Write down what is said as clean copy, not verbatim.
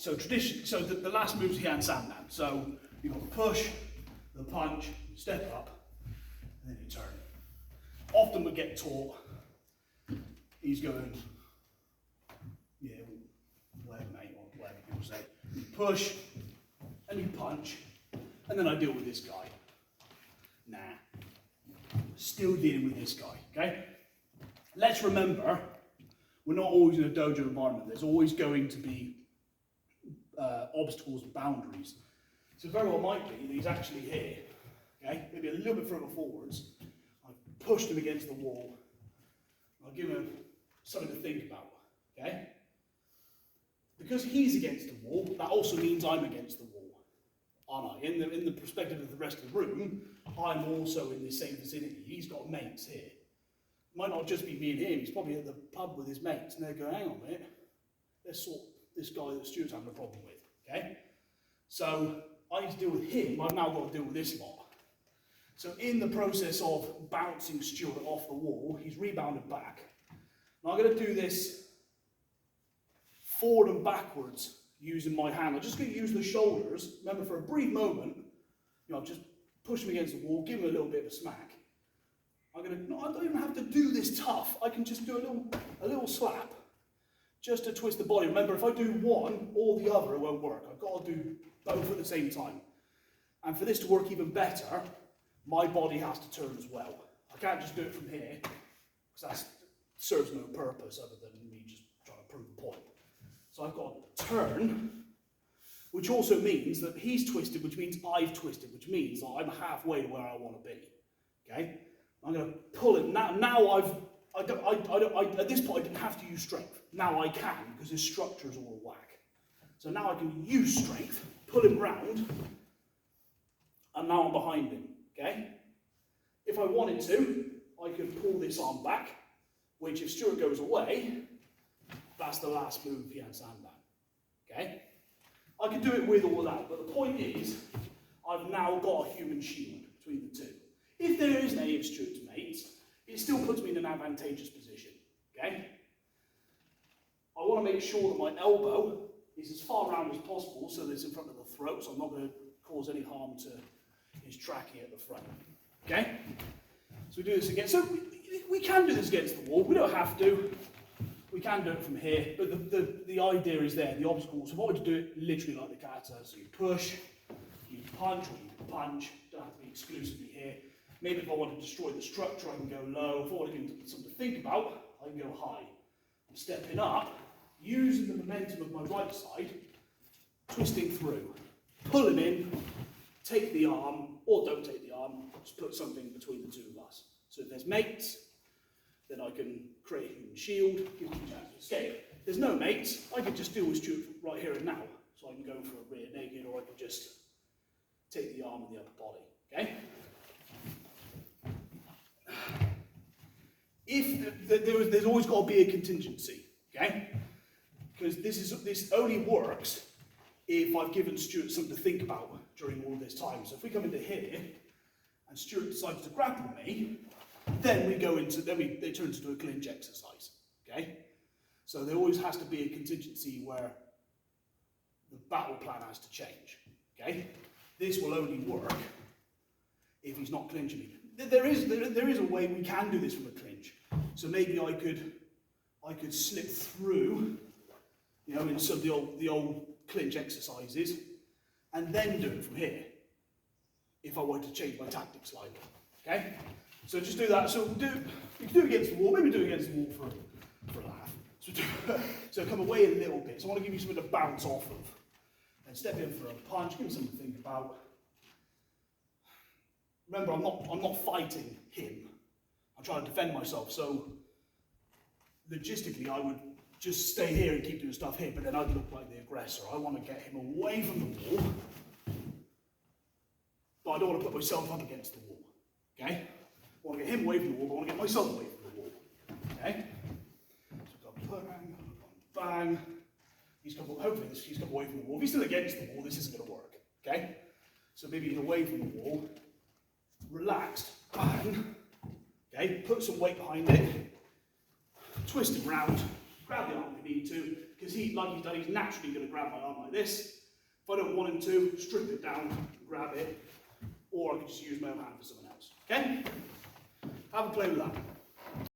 So the last move's Heian Sandan. So you've got the push, the punch, step up, and then you turn. Often we get taught, he's going, yeah, whatever mate, or whatever people say. You push, and you punch, and then I deal with this guy. Nah, still dealing with this guy, okay? Let's remember, we're not always in a dojo environment. There's always going to be obstacles and boundaries. So very well might be that he's actually here, okay? Maybe a little bit further forwards. I've pushed him against the wall. I'll give him something to think about, okay? Because he's against the wall, that also means I'm against the wall, aren't I? In the perspective of the rest of the room, I'm also in the same vicinity. He's got mates here. It might not just be me and him, he's probably at the pub with his mates, and they go, hang on a minute, let's sort this guy that Stuart's having a problem with, okay? So I need to deal with him, I've now got to deal with this lot. So in the process of bouncing Stuart off the wall, he's rebounded back. Now I'm going to do this forward and backwards using my hand. I'm just going to use the shoulders. Remember, for a brief moment, I'll just push him against the wall, give him a little bit of a smack. I don't even have to do this tough. I can just do a little slap, just to twist the body. Remember, if I do one or the other, it won't work. I've got to do both at the same time. And for this to work even better, my body has to turn as well. I can't just do it from here, because that serves no purpose other than me just trying to prove a point. So I've got to turn, which also means that he's twisted, which means I've twisted, which means that I'm halfway to where I want to be. Okay? I'm going to pull it. Now at this point I didn't have to use strength. Now I can, because his structure is all whack. So now I can use strength, pull him round, and now I'm behind him. Okay? If I wanted to, I could pull this arm back, which if Stuart goes away, that's the last move of Heian Sandan. Okay? I could do it with or without, but the point is, I've now got a human shield between the two. If there isn't any of Stuart's mates, it still puts me in an advantageous position. Okay? I want to make sure that my elbow is as far around as possible so that it's in front of the throat, so I'm not going to cause any harm to his trachea at the front. Okay? So we do this again. So we can do this against the wall. We don't have to. We can do it from here, but the idea is there, the obstacle. So what would you do it literally like the kata? So you push, you punch, or you punch. Don't have to be exclusively here. Maybe if I want to destroy the structure, I can go low. If I want to give something to think about, I can go high. I'm stepping up, using the momentum of my right side, twisting through. Pull him in, take the arm, or don't take the arm, just put something between the two of us. So if there's mates, then I can create a human shield, give him a chance to escape. If there's no mates, I could just deal with Stuart right here and now. So I can go for a rear naked, or I could just take the arm and the upper body, okay? There's always got to be a contingency, okay? Because this only works if I've given Stuart something to think about during all this time. So if we come into here and Stuart decides to grapple me, then it turns into a clinch exercise, okay? So there always has to be a contingency where the battle plan has to change, okay? This will only work if he's not clinching me. There is a way we can do this from a clinch. So maybe I could slip through, in some of the old clinch exercises, and then do it from here, if I wanted to change my tactics slightly, okay? So just do that. So we can do it against the wall, maybe do it against the wall for a laugh. So come away a little bit. So I want to give you something to bounce off of. And step in for a punch, give me something to think about. Remember, I'm not fighting him. I'm trying to defend myself. So logistically, I would just stay here and keep doing stuff here, but then I'd look like the aggressor. I want to get him away from the wall, but I don't want to put myself up against the wall. Okay? I want to get him away from the wall, but I want to get myself away from the wall. Okay? So I've got bang, bang. Hopefully he's come away from the wall. If he's still against the wall, this isn't going to work. Okay? So maybe he's away from the wall, relaxed, bang. Okay? Put some weight behind it, twist him round, grab the arm if you need to, Because like he's done, he's naturally going to grab my arm like this. If I don't want him to, strip it down, grab it, or I can just use my own hand for someone else. Okay? Have a play with that.